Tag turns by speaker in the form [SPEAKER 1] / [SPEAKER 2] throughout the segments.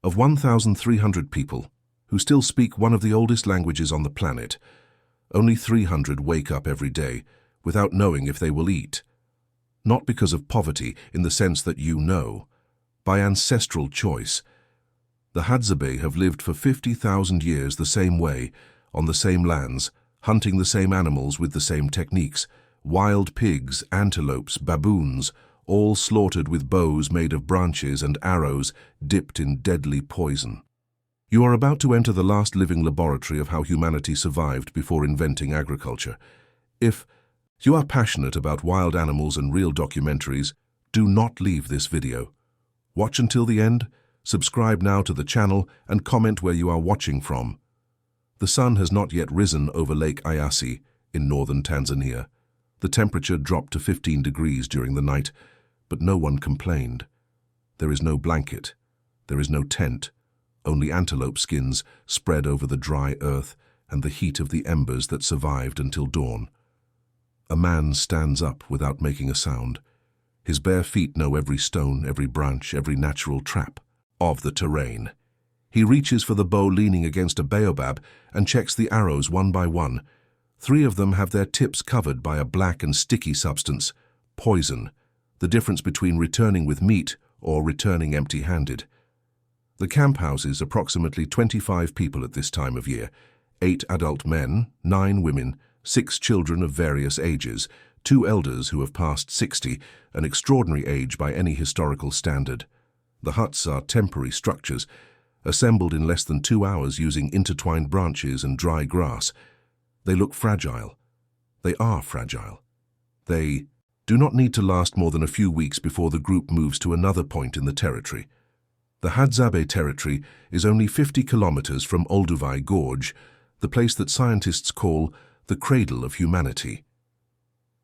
[SPEAKER 1] Of 1,300 people who still speak one of the oldest languages on the planet, only 300 wake up every day without knowing if they will eat. Not because of poverty in the sense that you know, by ancestral choice. The Hadzabe have lived for 50,000 years the same way, on the same lands, hunting the same animals with the same techniques, wild pigs, antelopes, baboons, all slaughtered with bows made of branches and arrows dipped in deadly poison. You are about to enter the last living laboratory of how humanity survived before inventing agriculture. If you are passionate about wild animals and real documentaries, do not leave this video. Watch until the end, subscribe now to the channel, and comment where you are watching from. The sun has not yet risen over Lake Eyasi in northern Tanzania. The temperature dropped to 15 degrees during the night, but no one complained. There is no blanket. There is no tent. Only antelope skins spread over the dry earth and the heat of the embers that survived until dawn. A man stands up without making a sound. His bare feet know every stone, every branch, every natural trap of the terrain. He reaches for the bow leaning against a baobab and checks the arrows one by one. 3 of them have their tips covered by a black and sticky substance, poison, the difference between returning with meat or returning empty-handed. The camp houses approximately 25 people at this time of year, 8 adult men, 9 women, 6 children of various ages, 2 elders who have passed 60, an extraordinary age by any historical standard. The huts are temporary structures, assembled in less than 2 hours using intertwined branches and dry grass. They look fragile. They are fragile. They do not need to last more than a few weeks before the group moves to another point in the territory. The Hadzabe territory is only 50 kilometers from Olduvai Gorge, the place that scientists call the cradle of humanity.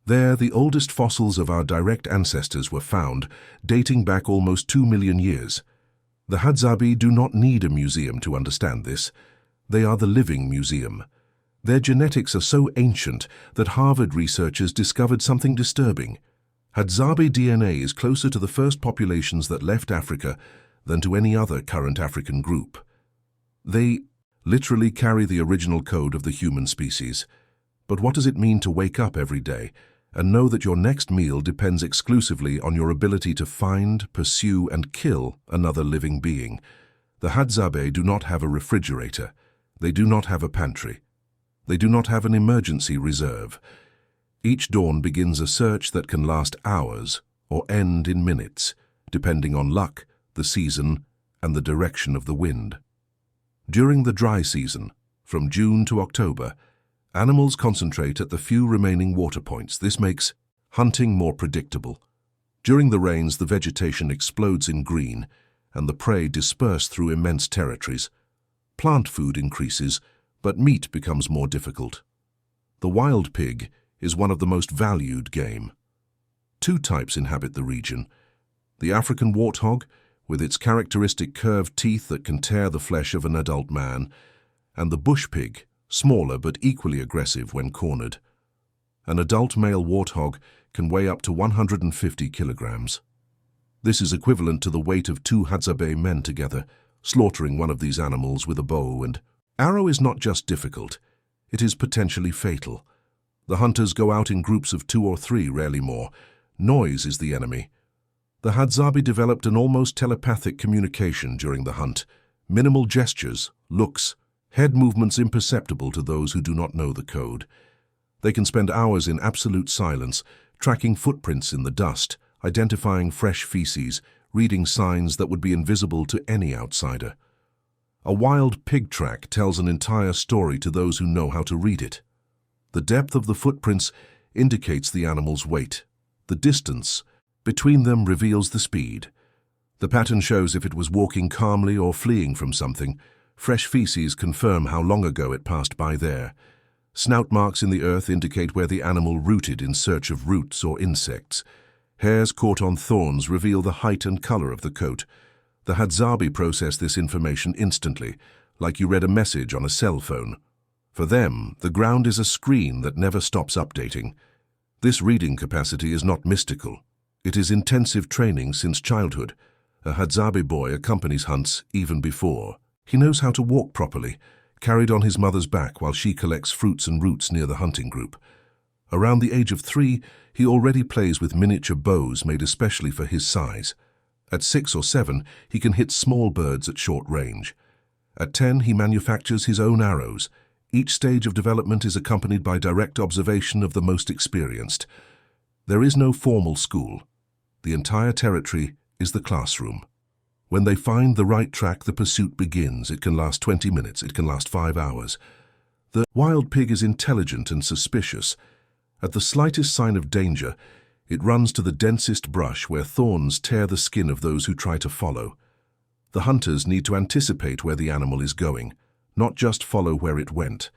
[SPEAKER 1] There, the oldest fossils of our direct ancestors were found, dating back almost 2 million years. The Hadzabi do not need a museum to understand this. They are the living museum. Their genetics are so ancient that Harvard researchers discovered something disturbing. Hadzabe DNA is closer to the first populations that left Africa than to any other current African group. They literally carry the original code of the human species. But what does it mean to wake up every day and know that your next meal depends exclusively on your ability to find, pursue, and kill another living being? The Hadzabe do not have a refrigerator. They do not have a pantry. They do not have an emergency reserve. Each dawn begins a search that can last hours or end in minutes, depending on luck, the season, and the direction of the wind. During the dry season, from June to October, animals concentrate at the few remaining water points. This makes hunting more predictable. During the rains, the vegetation explodes in green, and the prey disperse through immense territories. Plant food increases, but meat becomes more difficult. The wild pig is one of the most valued game. 2 types inhabit the region: the African warthog, with its characteristic curved teeth that can tear the flesh of an adult man, and the bush pig, smaller but equally aggressive when cornered. An adult male warthog can weigh up to 150 kilograms. This is equivalent to the weight of 2 Hadzabe men together. Slaughtering one of these animals with a bow and arrow is not just difficult, it is potentially fatal. The hunters go out in groups of 2 or 3, rarely more. Noise is the enemy. The Hadzabe developed an almost telepathic communication during the hunt. Minimal gestures, looks, head movements imperceptible to those who do not know the code. They can spend hours in absolute silence, tracking footprints in the dust, identifying fresh feces, reading signs that would be invisible to any outsider. A wild pig track tells an entire story to those who know how to read it. The depth of the footprints indicates the animal's weight. The distance between them reveals the speed. The pattern shows if it was walking calmly or fleeing from something. Fresh feces confirm how long ago it passed by there. Snout marks in the earth indicate where the animal rooted in search of roots or insects. Hairs caught on thorns reveal the height and color of the coat. The Hadzabe process this information instantly, like you read a message on a cell phone. For them, the ground is a screen that never stops updating. This reading capacity is not mystical. It is intensive training since childhood, A Hadzabe boy accompanies hunts even before. He knows how to walk properly, carried on his mother's back while she collects fruits and roots near the hunting group. Around the age of 3, he already plays with miniature bows made especially for his size. At 6 or 7, he can hit small birds at short range. At 10, he manufactures his own arrows. Each stage of development is accompanied by direct observation of the most experienced. There is no formal school. The entire territory is the classroom. When they find the right track, the pursuit begins. It can last 20 minutes, it can last 5 hours. The wild pig is intelligent and suspicious. At the slightest sign of danger, it runs to the densest brush where thorns tear the skin of those who try to follow. The hunters need to anticipate where the animal is going, not just follow where it went.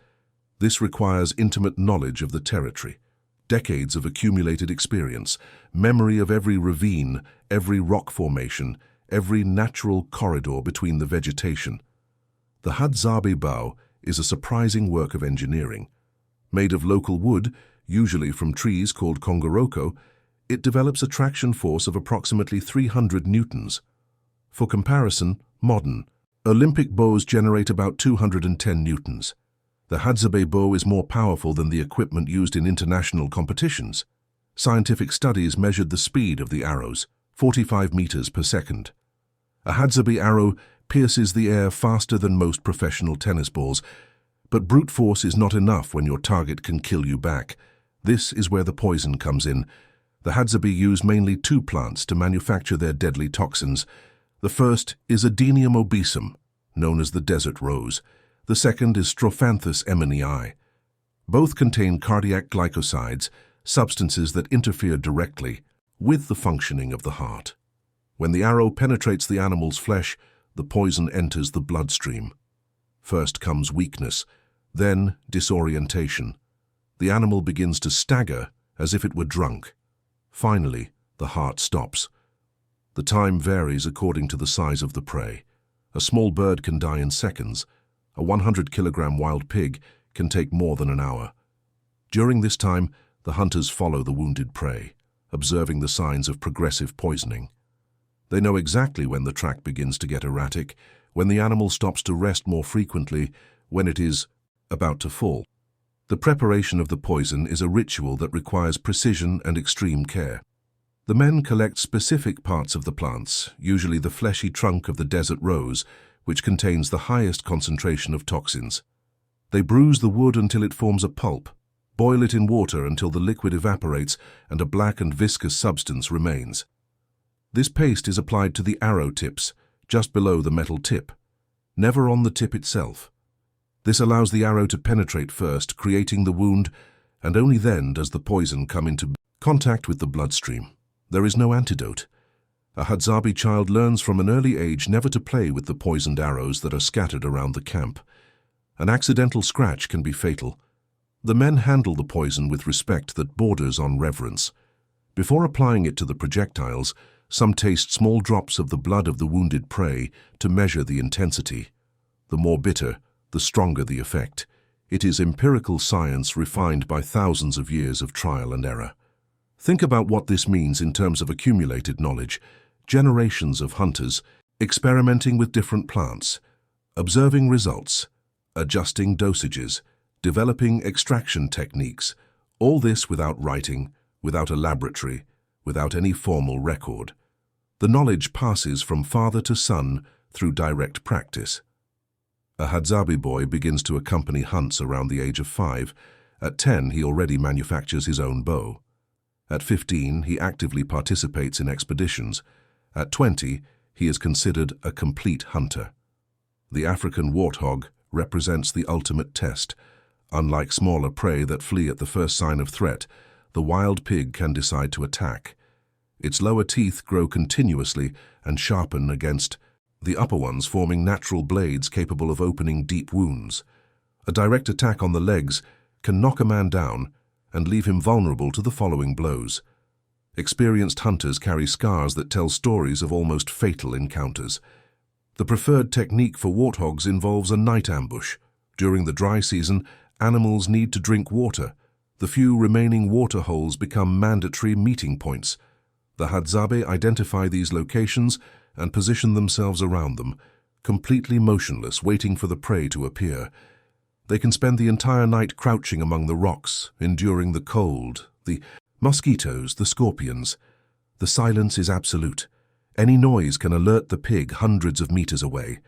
[SPEAKER 1] This requires intimate knowledge of the territory, decades of accumulated experience, memory of every ravine, every rock formation, every natural corridor between the vegetation. The Hadzabe bow is a surprising work of engineering. Made of local wood, usually from trees called kongoroko, it develops a traction force of approximately 300 newtons. For comparison, modern Olympic bows generate about 210 newtons. The Hadzabe bow is more powerful than the equipment used in international competitions. Scientific studies measured the speed of the arrows, 45 meters per second. A Hadzabe arrow pierces the air faster than most professional tennis balls, but brute force is not enough when your target can kill you back. This is where the poison comes in. The Hadzabe use mainly 2 plants to manufacture their deadly toxins. The first is Adenium obesum, known as the desert rose. The second is Strophanthus eminii. Both contain cardiac glycosides, substances that interfere directly with the functioning of the heart. When the arrow penetrates the animal's flesh, the poison enters the bloodstream. First comes weakness, then disorientation. The animal begins to stagger as if it were drunk. Finally, the heart stops. The time varies according to the size of the prey. A small bird can die in seconds. A 100-kilogram wild pig can take more than an hour. During this time, the hunters follow the wounded prey, observing the signs of progressive poisoning. They know exactly when the track begins to get erratic, when the animal stops to rest more frequently, when it is about to fall. The preparation of the poison is a ritual that requires precision and extreme care. The men collect specific parts of the plants, usually the fleshy trunk of the desert rose, which contains the highest concentration of toxins. They bruise the wood until it forms a pulp, boil it in water until the liquid evaporates and a black and viscous substance remains. This paste is applied to the arrow tips, just below the metal tip, never on the tip itself. This allows the arrow to penetrate first, creating the wound, and only then does the poison come into contact with the bloodstream. There is no antidote. A Hadzabe child learns from an early age never to play with the poisoned arrows that are scattered around the camp. An accidental scratch can be fatal. The men handle the poison with respect that borders on reverence. Before applying it to the projectiles, some taste small drops of the blood of the wounded prey to measure the intensity. The more bitter, the stronger the effect. It is empirical science refined by thousands of years of trial and error. Think about what this means in terms of accumulated knowledge. Generations of hunters experimenting with different plants, observing results, adjusting dosages, developing extraction techniques, all this without writing, without a laboratory, without any formal record. The knowledge passes from father to son through direct practice. A Hadzabe boy begins to accompany hunts around the age of 5. At 10, he already manufactures his own bow. At 15, he actively participates in expeditions. At 20, he is considered a complete hunter. The African warthog represents the ultimate test. Unlike smaller prey that flee at the first sign of threat, the wild pig can decide to attack. Its lower teeth grow continuously and sharpen against the upper ones, forming natural blades capable of opening deep wounds. A direct attack on the legs can knock a man down and leave him vulnerable to the following blows. Experienced hunters carry scars that tell stories of almost fatal encounters. The preferred technique for warthogs involves a night ambush. During the dry season, animals need to drink water. The few remaining water holes become mandatory meeting points. The Hadzabe identify these locations and position themselves around them, completely motionless, waiting for the prey to appear. They can spend the entire night crouching among the rocks, enduring the cold, the mosquitoes, the scorpions. The silence is absolute. Any noise can alert the pig hundreds of meters away.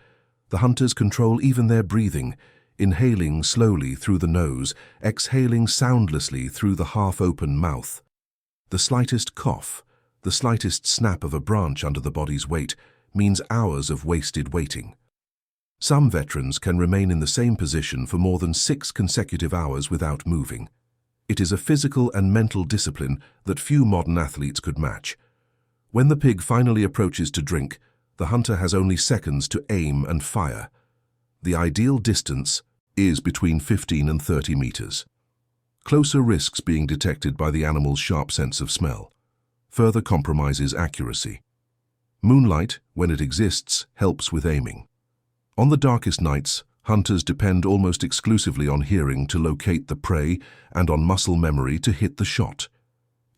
[SPEAKER 1] The hunters control even their breathing, inhaling slowly through the nose, exhaling soundlessly through the half-open mouth. The slightest cough, the slightest snap of a branch under the body's weight, means hours of wasted waiting. Some veterans can remain in the same position for more than 6 consecutive hours without moving. It is a physical and mental discipline that few modern athletes could match. When the pig finally approaches to drink, the hunter has only seconds to aim and fire. The ideal distance is between 15 and 30 meters. Closer risks being detected by the animal's sharp sense of smell. Further compromises accuracy. Moonlight, when it exists, helps with aiming. On the darkest nights, hunters depend almost exclusively on hearing to locate the prey and on muscle memory to hit the shot.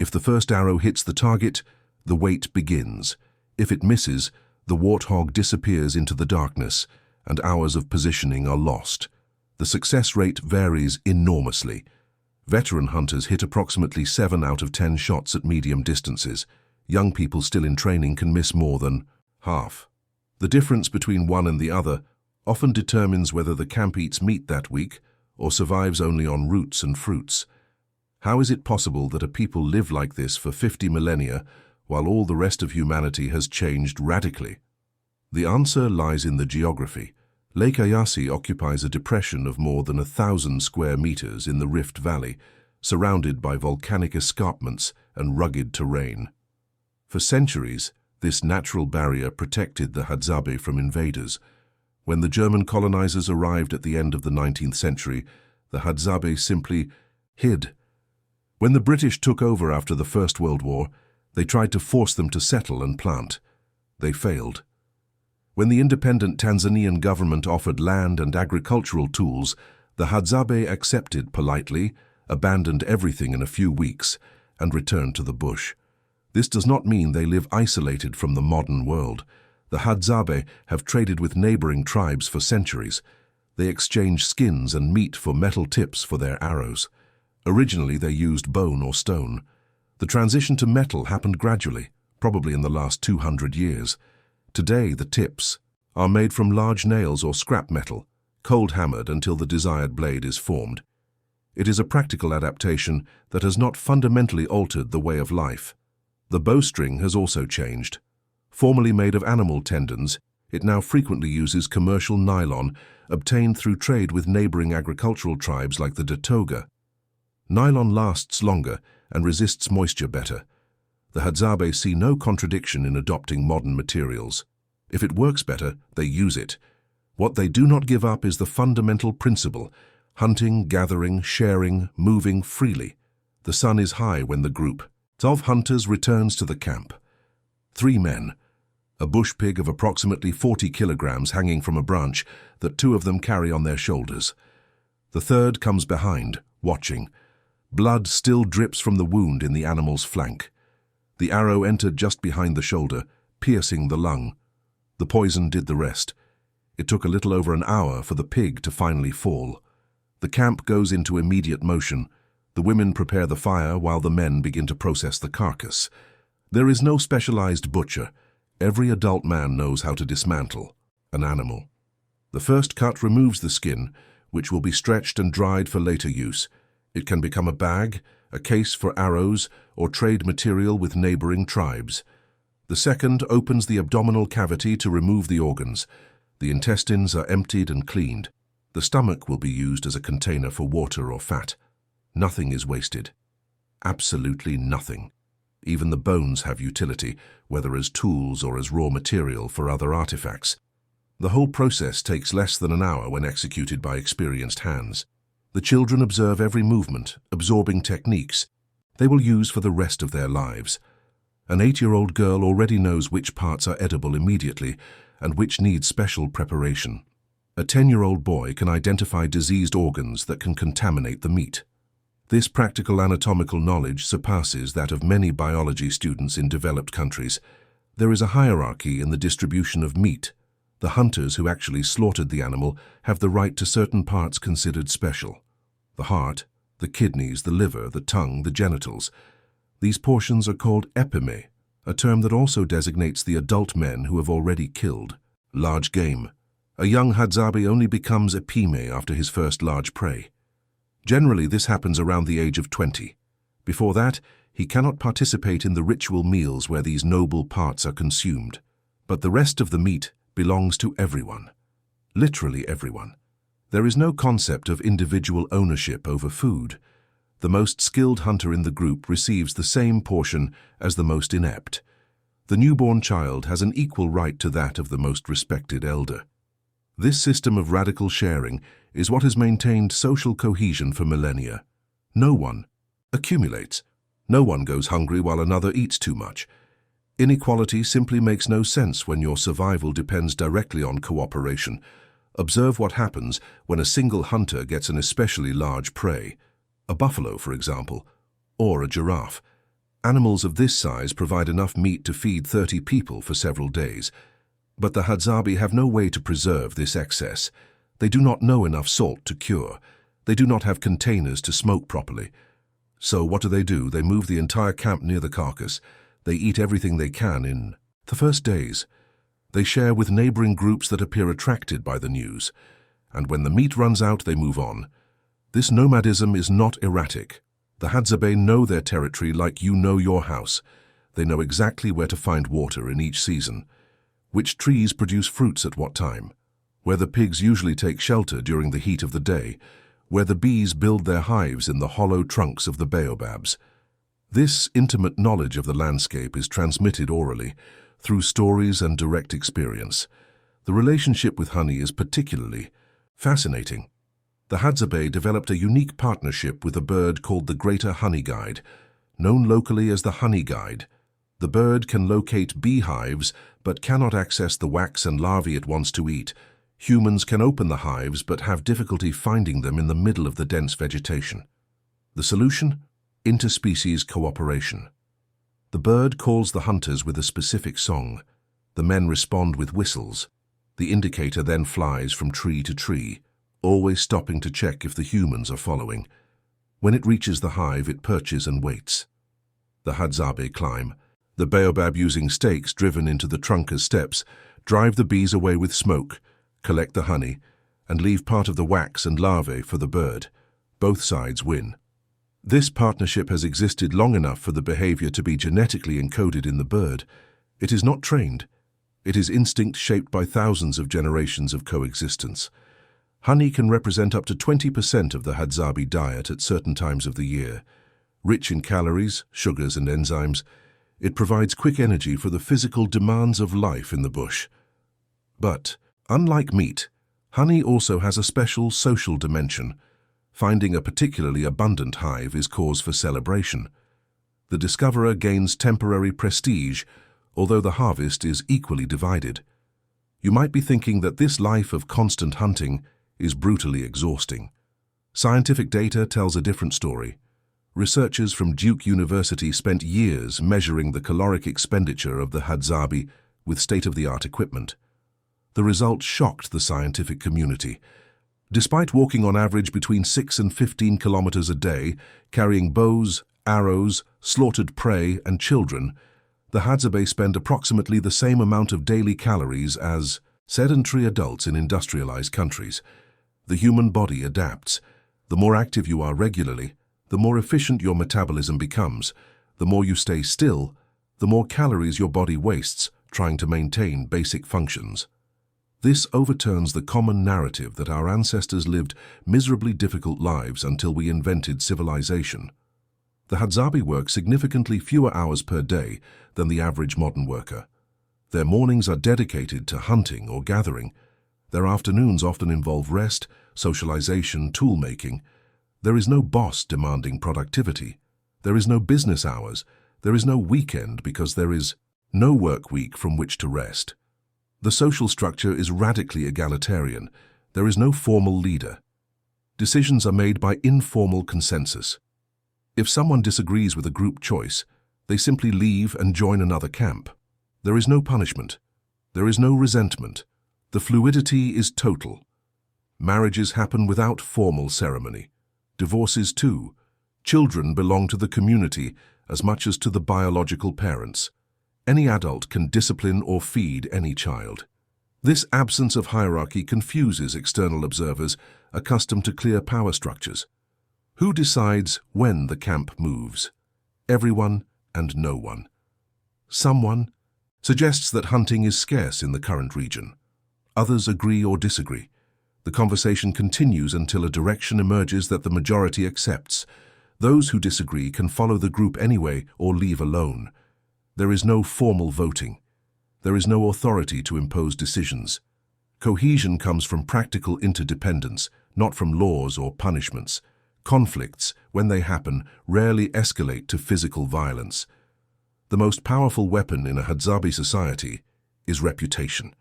[SPEAKER 1] If the first arrow hits the target, the wait begins. If it misses, the warthog disappears into the darkness, and hours of positioning are lost. The success rate varies enormously. Veteran hunters hit approximately 7 out of 10 shots at medium distances. Young people still in training can miss more than half. The difference between one and the other often determines whether the camp eats meat that week or survives only on roots and fruits. How is it possible that a people live like this for 50 millennia while all the rest of humanity has changed radically? The answer lies in the geography. Lake Eyasi occupies a depression of more than 1,000 square meters in the Rift Valley, surrounded by volcanic escarpments and rugged terrain. For centuries, this natural barrier protected the Hadzabe from invaders. When the German colonizers arrived at the end of the 19th century, the Hadzabe simply hid. When the British took over after the First World War, they tried to force them to settle and plant. They failed. When the independent Tanzanian government offered land and agricultural tools, the Hadzabe accepted politely, abandoned everything in a few weeks, and returned to the bush. This does not mean they live isolated from the modern world. The Hadzabe have traded with neighboring tribes for centuries. They exchange skins and meat for metal tips for their arrows. Originally, they used bone or stone. The transition to metal happened gradually, probably in the last 200 years. Today, the tips are made from large nails or scrap metal, cold-hammered until the desired blade is formed. It is a practical adaptation that has not fundamentally altered the way of life. The bowstring has also changed. Formerly made of animal tendons, it now frequently uses commercial nylon obtained through trade with neighboring agricultural tribes like the Datoga. Nylon lasts longer and resists moisture better. The Hadzabe see no contradiction in adopting modern materials. If it works better, they use it. What they do not give up is the fundamental principle: hunting, gathering, sharing, moving freely. The sun is high when the group of hunters returns to the camp. 3 men. A bush pig of approximately 40 kilograms hanging from a branch that 2 of them carry on their shoulders. The third comes behind, watching. Blood still drips from the wound in the animal's flank. The arrow entered just behind the shoulder, piercing the lung. The poison did the rest. It took a little over an hour for the pig to finally fall. The camp goes into immediate motion. The women prepare the fire while the men begin to process the carcass. There is no specialized butcher. Every adult man knows how to dismantle an animal. The first cut removes the skin, which will be stretched and dried for later use. It can become a bag, a case for arrows, or trade material with neighboring tribes. The second opens the abdominal cavity to remove the organs. The intestines are emptied and cleaned. The stomach will be used as a container for water or fat. Nothing is wasted. Absolutely nothing. Even the bones have utility, whether as tools or as raw material for other artifacts. The whole process takes less than an hour when executed by experienced hands. The children observe every movement, absorbing techniques they will use for the rest of their lives. An 8-year-old girl already knows which parts are edible immediately and which need special preparation. A 10-year-old boy can identify diseased organs that can contaminate the meat. This practical anatomical knowledge surpasses that of many biology students in developed countries. There is a hierarchy in the distribution of meat. The hunters who actually slaughtered the animal have the right to certain parts considered special. The heart, the kidneys, the liver, the tongue, the genitals. These portions are called epime, a term that also designates the adult men who have already killed. Large game. A young Hadzabe only becomes epime after his first large prey. Generally, this happens around the age of 20. Before that, he cannot participate in the ritual meals where these noble parts are consumed. But the rest of the meat belongs to everyone. Literally everyone. There is no concept of individual ownership over food. The most skilled hunter in the group receives the same portion as the most inept. The newborn child has an equal right to that of the most respected elder. This system of radical sharing is what has maintained social cohesion for millennia. No one accumulates. No one goes hungry while another eats too much. Inequality simply makes no sense when your survival depends directly on cooperation. Observe what happens when a single hunter gets an especially large prey. A buffalo, for example, or a giraffe. Animals of this size provide enough meat to feed 30 people for several days. But the Hadzabi have no way to preserve this excess. They do not know enough salt to cure. They do not have containers to smoke properly. So what do? They move the entire camp near the carcass. They eat everything they can in the first days. They share with neighboring groups that appear attracted by the news. And when the meat runs out, they move on. This nomadism is not erratic. The Hadzabe know their territory like you know your house. They know exactly where to find water in each season, which trees produce fruits at what time, where the pigs usually take shelter during the heat of the day, where the bees build their hives in the hollow trunks of the baobabs. This intimate knowledge of the landscape is transmitted orally, through stories and direct experience. The relationship with honey is particularly fascinating. The Hadzabe developed a unique partnership with a bird called the greater honey guide, known locally as the honey guide. The bird can locate beehives but cannot access the wax and larvae it wants to eat. Humans can open the hives but have difficulty finding them in the middle of the dense vegetation. The solution? Interspecies cooperation. The bird calls the hunters with a specific song. The men respond with whistles. The indicator then flies from tree to tree, always stopping to check if the humans are following. When it reaches the hive, it perches and waits. The Hadzabe climb. The baobab, using stakes driven into the trunk as steps, drive the bees away with smoke, collect the honey, and leave part of the wax and larvae for the bird. Both sides win. This partnership has existed long enough for the behavior to be genetically encoded in the bird. It is not trained. It is instinct shaped by thousands of generations of coexistence. Honey can represent up to 20% of the Hadzabi diet at certain times of the year. Rich in calories, sugars, and enzymes, it provides quick energy for the physical demands of life in the bush. But, unlike meat, honey also has a special social dimension. Finding a particularly abundant hive is cause for celebration. The discoverer gains temporary prestige, although the harvest is equally divided. You might be thinking that this life of constant hunting is brutally exhausting. Scientific data tells a different story. Researchers from Duke University spent years measuring the caloric expenditure of the Hadzabi with state-of-the-art equipment. The results shocked the scientific community. Despite walking on average between 6 and 15 kilometers a day, carrying bows, arrows, slaughtered prey, and children, the Hadzabe spend approximately the same amount of daily calories as sedentary adults in industrialized countries. The human body adapts. The more active you are regularly, the more efficient your metabolism becomes. The more you stay still, the more calories your body wastes trying to maintain basic functions. This overturns the common narrative that our ancestors lived miserably difficult lives until we invented civilization. The Hadzabi work significantly fewer hours per day than the average modern worker. Their mornings are dedicated to hunting or gathering. Their afternoons often involve rest, socialization, tool-making. There is no boss demanding productivity. There is no business hours. There is no weekend because there is no work week from which to rest. The social structure is radically egalitarian. There is no formal leader. Decisions are made by informal consensus. If someone disagrees with a group choice, they simply leave and join another camp. There is no punishment. There is no resentment. The fluidity is total. Marriages happen without formal ceremony. Divorces too. Children belong to the community as much as to the biological parents. Any adult can discipline or feed any child. This absence of hierarchy confuses external observers accustomed to clear power structures. Who decides when the camp moves? Everyone and no one. Someone suggests that hunting is scarce in the current region. Others agree or disagree. The conversation continues until a direction emerges that the majority accepts. Those who disagree can follow the group anyway or leave alone. There is no formal voting. There is no authority to impose decisions. Cohesion comes from practical interdependence, not from laws or punishments. Conflicts, when they happen, rarely escalate to physical violence. The most powerful weapon in a Hadzabi society is reputation.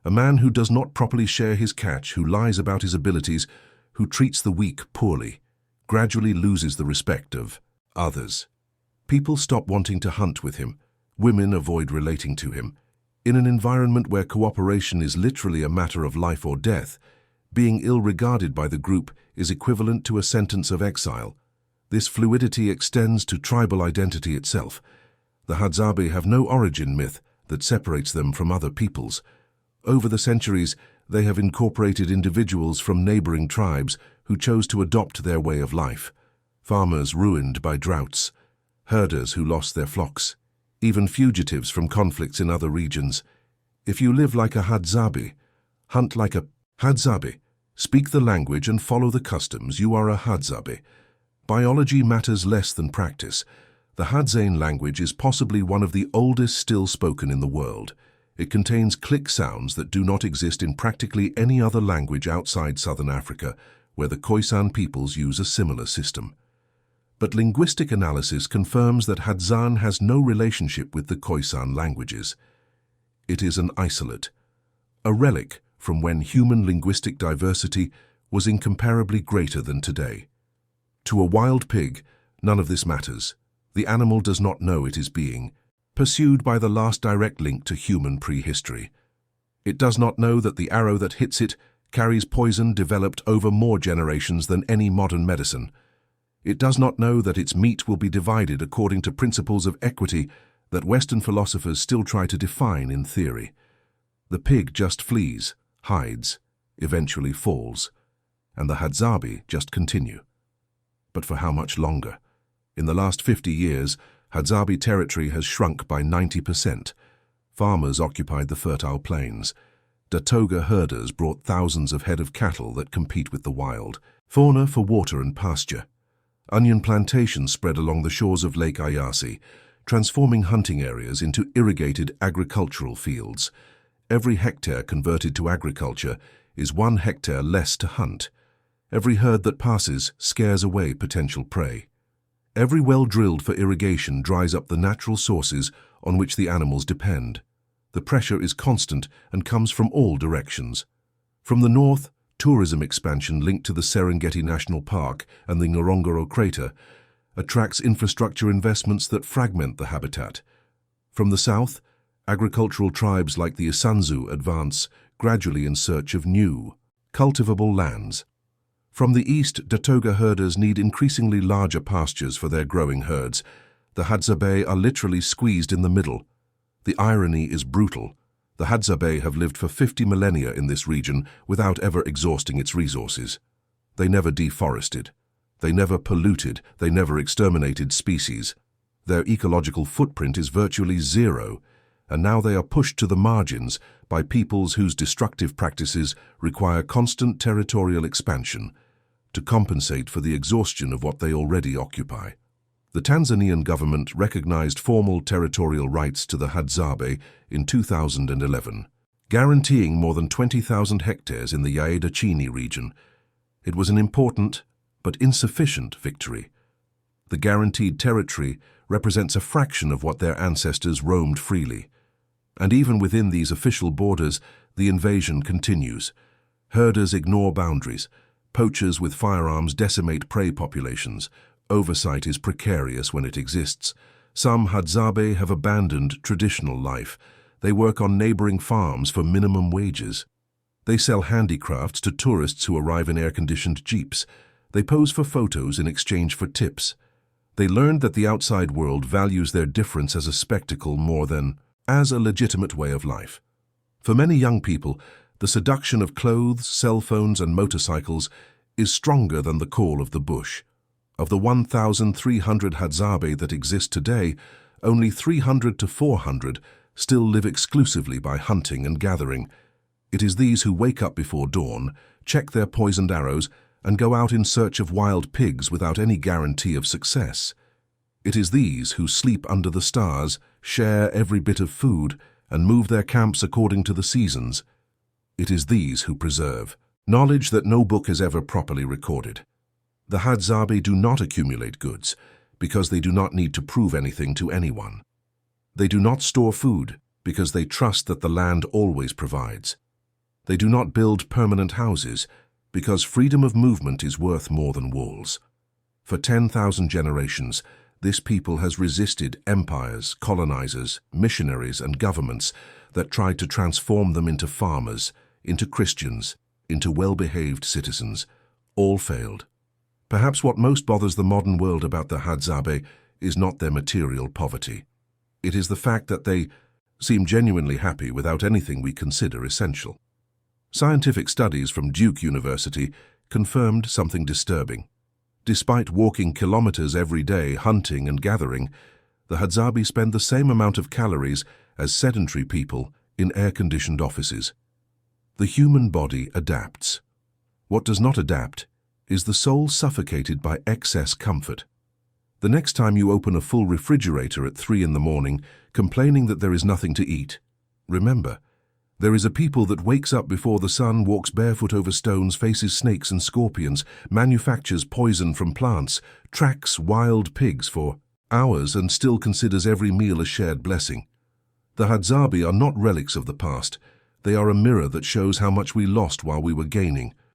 [SPEAKER 1] A man who does not properly share his catch, who lies about his abilities, who treats the weak poorly, gradually loses the respect of others. People stop wanting to hunt with him. Women avoid relating to him. In an environment where cooperation is literally a matter of life or death, being ill-regarded by the group is equivalent to a sentence of exile. This fluidity extends to tribal identity itself. The Hadzabe have no origin myth that separates them from other peoples. Over the centuries, they have incorporated individuals from neighboring tribes who chose to adopt their way of life. Farmers ruined by droughts, herders who lost their flocks, even fugitives from conflicts in other regions. If you live like a Hadzabi, hunt like a Hadzabi, speak the language and follow the customs, you are a Hadzabi. Biology matters less than practice. The Hadzane language is possibly one of the oldest still spoken in the world. It contains click sounds that do not exist in practically any other language outside Southern Africa, where the Khoisan peoples use a similar system. But linguistic analysis confirms that Hadzan has no relationship with the Khoisan languages. It is an isolate, a relic from when human linguistic diversity was incomparably greater than today. To a wild pig, none of this matters. The animal does not know it is being pursued by the last direct link to human prehistory. It does not know that the arrow that hits it carries poison developed over more generations than any modern medicine. It does not know that its meat will be divided according to principles of equity that Western philosophers still try to define in theory. The pig just flees, hides, eventually falls, and the Hadzabi just continue. But for how much longer? In the last 50 years, Hadzabi territory has shrunk by 90%. Farmers occupied the fertile plains. Datoga herders brought thousands of head of cattle that compete with the wild. Fauna for water and pasture. Onion plantations spread along the shores of Lake Ayasi, transforming hunting areas into irrigated agricultural fields. Every hectare converted to agriculture is 1 hectare less to hunt. Every herd that passes scares away potential prey. Every well drilled for irrigation dries up the natural sources on which the animals depend. The pressure is constant and comes from all directions. From the north, tourism expansion linked to the Serengeti National Park and the Ngorongoro crater attracts infrastructure investments that fragment the habitat. From the south, agricultural tribes like the Isanzu advance gradually in search of new, cultivable lands. From the east, Datoga herders need increasingly larger pastures for their growing herds. The Hadzabe are literally squeezed in the middle. The irony is brutal. The Hadzabe have lived for 50 millennia in this region without ever exhausting its resources. They never deforested. They never polluted. They never exterminated species. Their ecological footprint is virtually zero, and now they are pushed to the margins by peoples whose destructive practices require constant territorial expansion to compensate for the exhaustion of what they already occupy. The Tanzanian government recognized formal territorial rights to the Hadzabe in 2011, guaranteeing more than 20,000 hectares in the Yaeda-Chini region. It was an important but insufficient victory. The guaranteed territory represents a fraction of what their ancestors roamed freely. And even within these official borders, the invasion continues. Herders ignore boundaries. Poachers with firearms decimate prey populations. Oversight is precarious when it exists. Some Hadzabe have abandoned traditional life. They work on neighboring farms for minimum wages. They sell handicrafts to tourists who arrive in air-conditioned jeeps. They pose for photos in exchange for tips. They learned that the outside world values their difference as a spectacle more than as a legitimate way of life. For many young people, the seduction of clothes, cell phones, and motorcycles is stronger than the call of the bush. Of the 1,300 Hadzabe that exist today, only 300 to 400 still live exclusively by hunting and gathering. It is these who wake up before dawn, check their poisoned arrows, and go out in search of wild pigs without any guarantee of success. It is these who sleep under the stars, share every bit of food, and move their camps according to the seasons. It is these who preserve knowledge that no book has ever properly recorded. The Hadzabe do not accumulate goods because they do not need to prove anything to anyone. They do not store food because they trust that the land always provides. They do not build permanent houses because freedom of movement is worth more than walls. For 10,000 generations, this people has resisted empires, colonizers, missionaries, and governments that tried to transform them into farmers, into Christians, into well-behaved citizens. All failed. Perhaps what most bothers the modern world about the Hadzabe is not their material poverty. It is the fact that they seem genuinely happy without anything we consider essential. Scientific studies from Duke University confirmed something disturbing. Despite walking kilometers every day hunting and gathering, the Hadzabe spend the same amount of calories as sedentary people in air-conditioned offices. The human body adapts. What does not adapt is the soul suffocated by excess comfort. The next time you open a full refrigerator at 3 in the morning, complaining that there is nothing to eat, remember, there is a people that wakes up before the sun, walks barefoot over stones, faces snakes and scorpions, manufactures poison from plants, tracks wild pigs for hours, and still considers every meal a shared blessing. The Hadzabe are not relics of the past. They are a mirror that shows how much we lost while we were gaining.